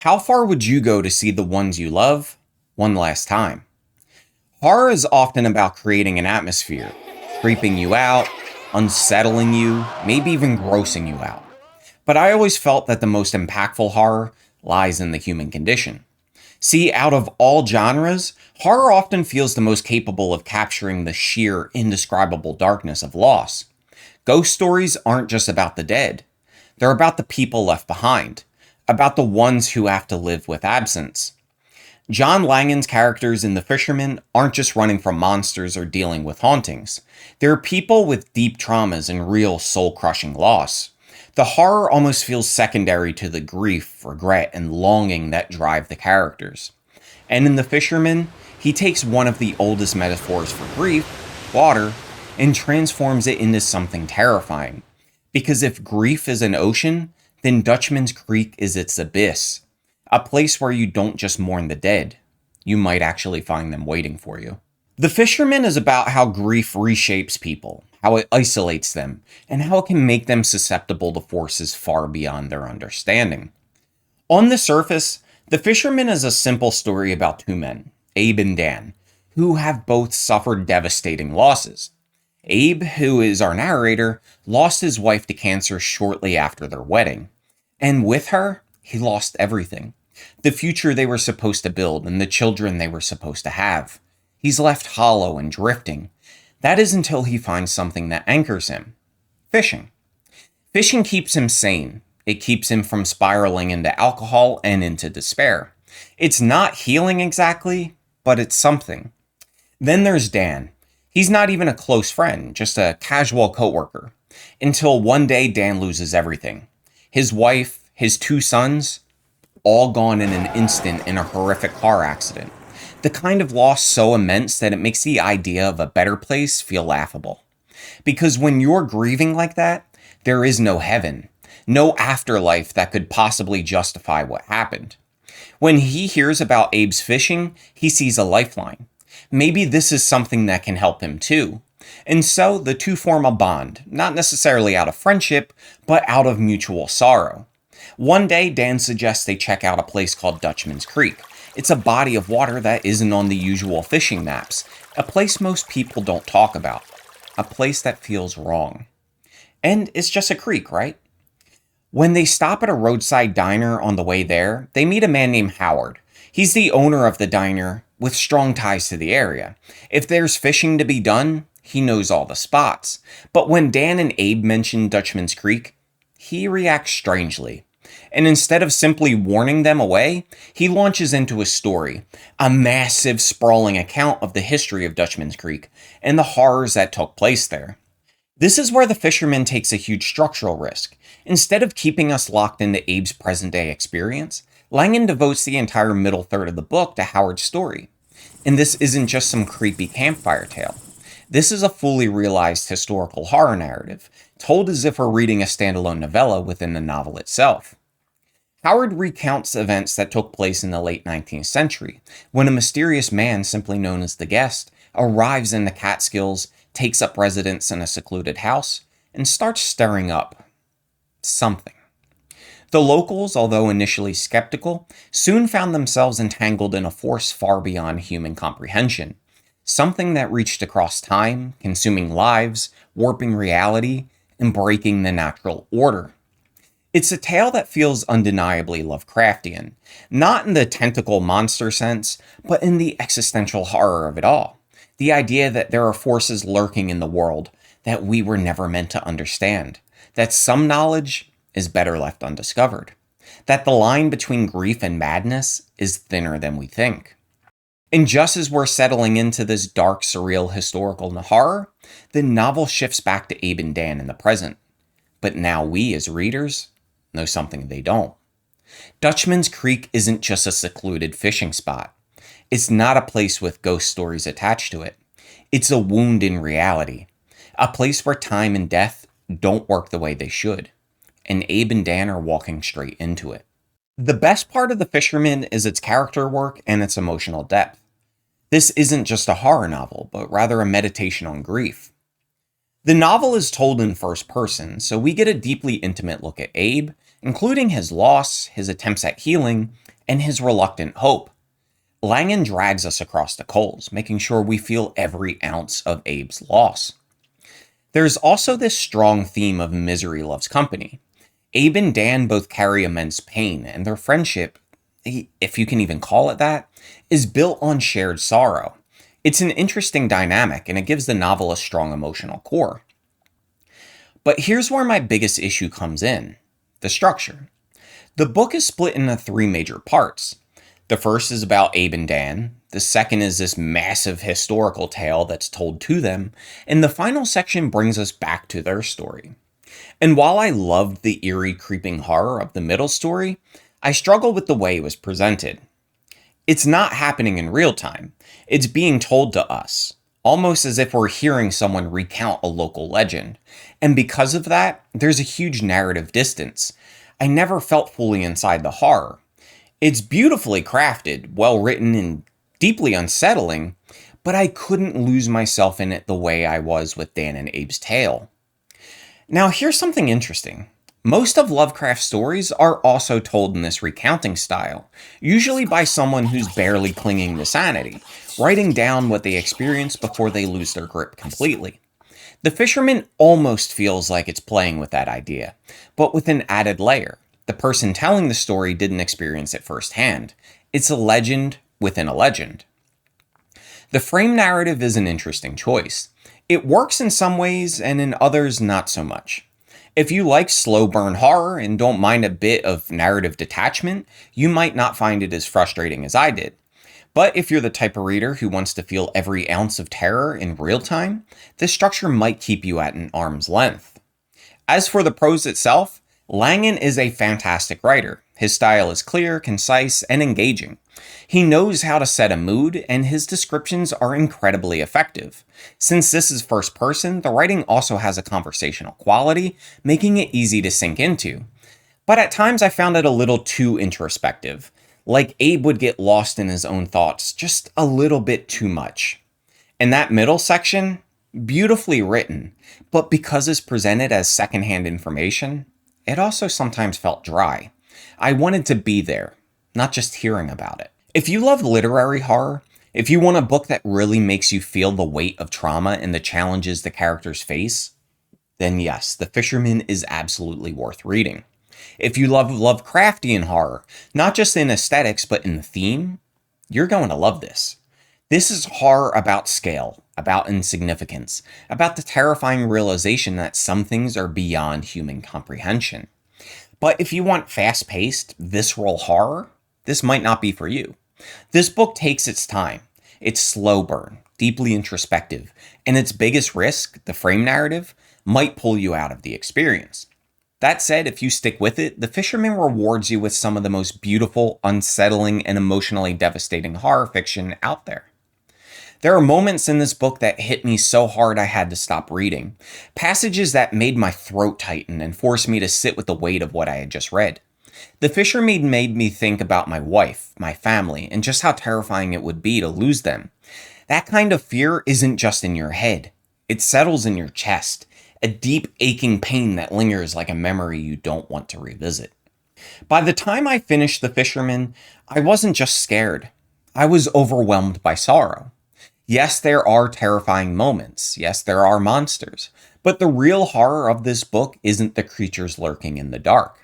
How far would you go to see the ones you love one last time? Horror is often about creating an atmosphere, creeping you out, unsettling you, maybe even grossing you out. But I always felt that the most impactful horror lies in the human condition. See, out of all genres, horror often feels the most capable of capturing the sheer, indescribable darkness of loss. Ghost stories aren't just about the dead, they're about the people left behind, about the ones who have to live with absence. John Langan's characters in The Fisherman aren't just running from monsters or dealing with hauntings. They're people with deep traumas and real soul crushing loss. The horror almost feels secondary to the grief, regret, and longing that drive the characters. And in The Fisherman, he takes one of the oldest metaphors for grief, water, and transforms it into something terrifying. Because if grief is an ocean, then Dutchman's Creek is its abyss. A place where you don't just mourn the dead, you might actually find them waiting for you. The Fisherman is about how grief reshapes people, how it isolates them, and how it can make them susceptible to forces far beyond their understanding. On the surface, The Fisherman is a simple story about two men, Abe and Dan, who have both suffered devastating losses. Abe, who is our narrator, lost his wife to cancer shortly after their wedding. And with her, he lost everything. The future they were supposed to build and the children they were supposed to have. He's left hollow and drifting. That is until he finds something that anchors him. Fishing. Fishing keeps him sane. It keeps him from spiraling into alcohol and into despair. It's not healing exactly, but it's something. Then there's Dan. He's not even a close friend, just a casual coworker. Until one day Dan loses everything. His wife, his two sons, all gone in an instant in a horrific car accident. The kind of loss so immense that it makes the idea of a better place feel laughable. Because when you're grieving like that, there is no heaven, no afterlife that could possibly justify what happened. When he hears about Abe's fishing, he sees a lifeline. Maybe this is something that can help him too. And so the two form a bond, not necessarily out of friendship, but out of mutual sorrow. One day, Dan suggests they check out a place called Dutchman's Creek. It's a body of water that isn't on the usual fishing maps, a place most people don't talk about, a place that feels wrong. And it's just a creek, right? When they stop at a roadside diner on the way there, they meet a man named Howard. He's the owner of the diner with strong ties to the area. If there's fishing to be done, he knows all the spots. But when Dan and Abe mention Dutchman's Creek, he reacts strangely. And instead of simply warning them away, he launches into a story, a massive, sprawling account of the history of Dutchman's Creek and the horrors that took place there. This is where The Fisherman takes a huge structural risk. Instead of keeping us locked into Abe's present-day experience, Langan devotes the entire middle third of the book to Howard's story. And this isn't just some creepy campfire tale. This is a fully realized historical horror narrative, told as if we're reading a standalone novella within the novel itself. Howard recounts events that took place in the late 19th century, when a mysterious man simply known as the Guest arrives in the Catskills, takes up residence in a secluded house, and starts stirring up something. The locals, although initially skeptical, soon found themselves entangled in a force far beyond human comprehension. Something that reached across time, consuming lives, warping reality, and breaking the natural order. It's a tale that feels undeniably Lovecraftian, not in the tentacle monster sense, but in the existential horror of it all. The idea that there are forces lurking in the world that we were never meant to understand, that some knowledge is better left undiscovered, that the line between grief and madness is thinner than we think. And just as we're settling into this dark, surreal historical horror, the novel shifts back to Abe and Dan in the present. But now we, as readers, know something they don't. Dutchman's Creek isn't just a secluded fishing spot. It's not a place with ghost stories attached to it. It's a wound in reality. A place where time and death don't work the way they should. And Abe and Dan are walking straight into it. The best part of The Fisherman is its character work and its emotional depth. This isn't just a horror novel, but rather a meditation on grief. The novel is told in first person, so we get a deeply intimate look at Abe, including his loss, his attempts at healing, and his reluctant hope. Langan drags us across the coals, making sure we feel every ounce of Abe's loss. There's also this strong theme of misery loves company. Abe and Dan both carry immense pain, and their friendship, if you can even call it that, is built on shared sorrow. It's an interesting dynamic, and it gives the novel a strong emotional core. But here's where my biggest issue comes in: the structure. The book is split into three major parts. The first is about Abe and Dan, the second is this massive historical tale that's told to them, and the final section brings us back to their story. And while I loved the eerie, creeping horror of the middle story, I struggle with the way it was presented. It's not happening in real time. It's being told to us, almost as if we're hearing someone recount a local legend. And because of that, there's a huge narrative distance. I never felt fully inside the horror. It's beautifully crafted, well written, and deeply unsettling, but I couldn't lose myself in it the way I was with Dan and Abe's tale. Now, here's something interesting. Most of Lovecraft's stories are also told in this recounting style, usually by someone who's barely clinging to sanity, writing down what they experience before they lose their grip completely. The Fisherman almost feels like it's playing with that idea, but with an added layer. The person telling the story didn't experience it firsthand. It's a legend within a legend. The frame narrative is an interesting choice. It works in some ways, and in others not so much. If you like slow burn horror and don't mind a bit of narrative detachment, you might not find it as frustrating as I did. But if you're the type of reader who wants to feel every ounce of terror in real time, this structure might keep you at an arm's length. As for the prose itself, Langan is a fantastic writer. His style is clear, concise, and engaging. He knows how to set a mood, and his descriptions are incredibly effective. Since this is first person, the writing also has a conversational quality, making it easy to sink into. But at times I found it a little too introspective, like Abe would get lost in his own thoughts just a little bit too much. And that middle section, beautifully written, but because it's presented as secondhand information, it also sometimes felt dry. I wanted to be there, not just hearing about it. If you love literary horror, if you want a book that really makes you feel the weight of trauma and the challenges the characters face, then yes, The Fisherman is absolutely worth reading. If you love Lovecraftian horror, not just in aesthetics but in theme, you're going to love this. This is horror about scale, about insignificance, about the terrifying realization that some things are beyond human comprehension. But if you want fast-paced, visceral horror, this might not be for you. This book takes its time. It's slow burn, deeply introspective, and its biggest risk, the frame narrative, might pull you out of the experience. That said, if you stick with it, The Fisherman rewards you with some of the most beautiful, unsettling, and emotionally devastating horror fiction out there. There are moments in this book that hit me so hard I had to stop reading. Passages that made my throat tighten and forced me to sit with the weight of what I had just read. The Fisherman made me think about my wife, my family, and just how terrifying it would be to lose them. That kind of fear isn't just in your head. It settles in your chest, a deep aching pain that lingers like a memory you don't want to revisit. By the time I finished The Fisherman, I wasn't just scared. I was overwhelmed by sorrow. Yes, there are terrifying moments. Yes, there are monsters. But the real horror of this book isn't the creatures lurking in the dark.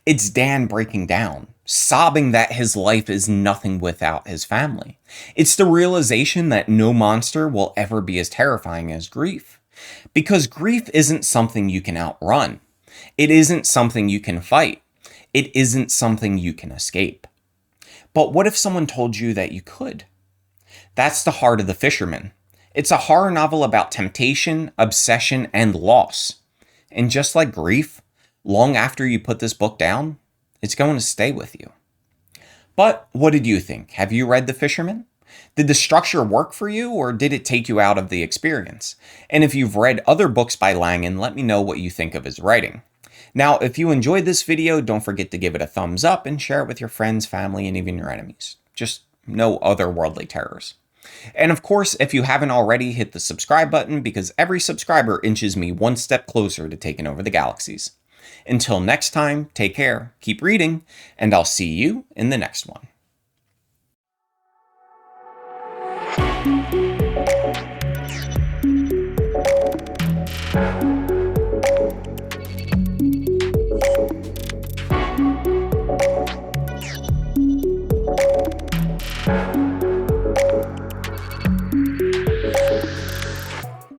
It's Dan breaking down, sobbing that his life is nothing without his family. It's the realization that no monster will ever be as terrifying as grief. Because grief isn't something you can outrun. It isn't something you can fight. It isn't something you can escape. But what if someone told you that you could? That's the heart of The Fisherman. It's a horror novel about temptation, obsession, and loss. And just like grief, long after you put this book down, it's going to stay with you. But what did you think? Have you read The Fisherman? Did the structure work for you, or did it take you out of the experience? And if you've read other books by Langan, let me know what you think of his writing. Now, if you enjoyed this video, don't forget to give it a thumbs up and share it with your friends, family, and even your enemies. Just no otherworldly terrors. And of course, if you haven't already, hit the subscribe button because every subscriber inches me one step closer to taking over the galaxies. Until next time, take care, keep reading, and I'll see you in the next one.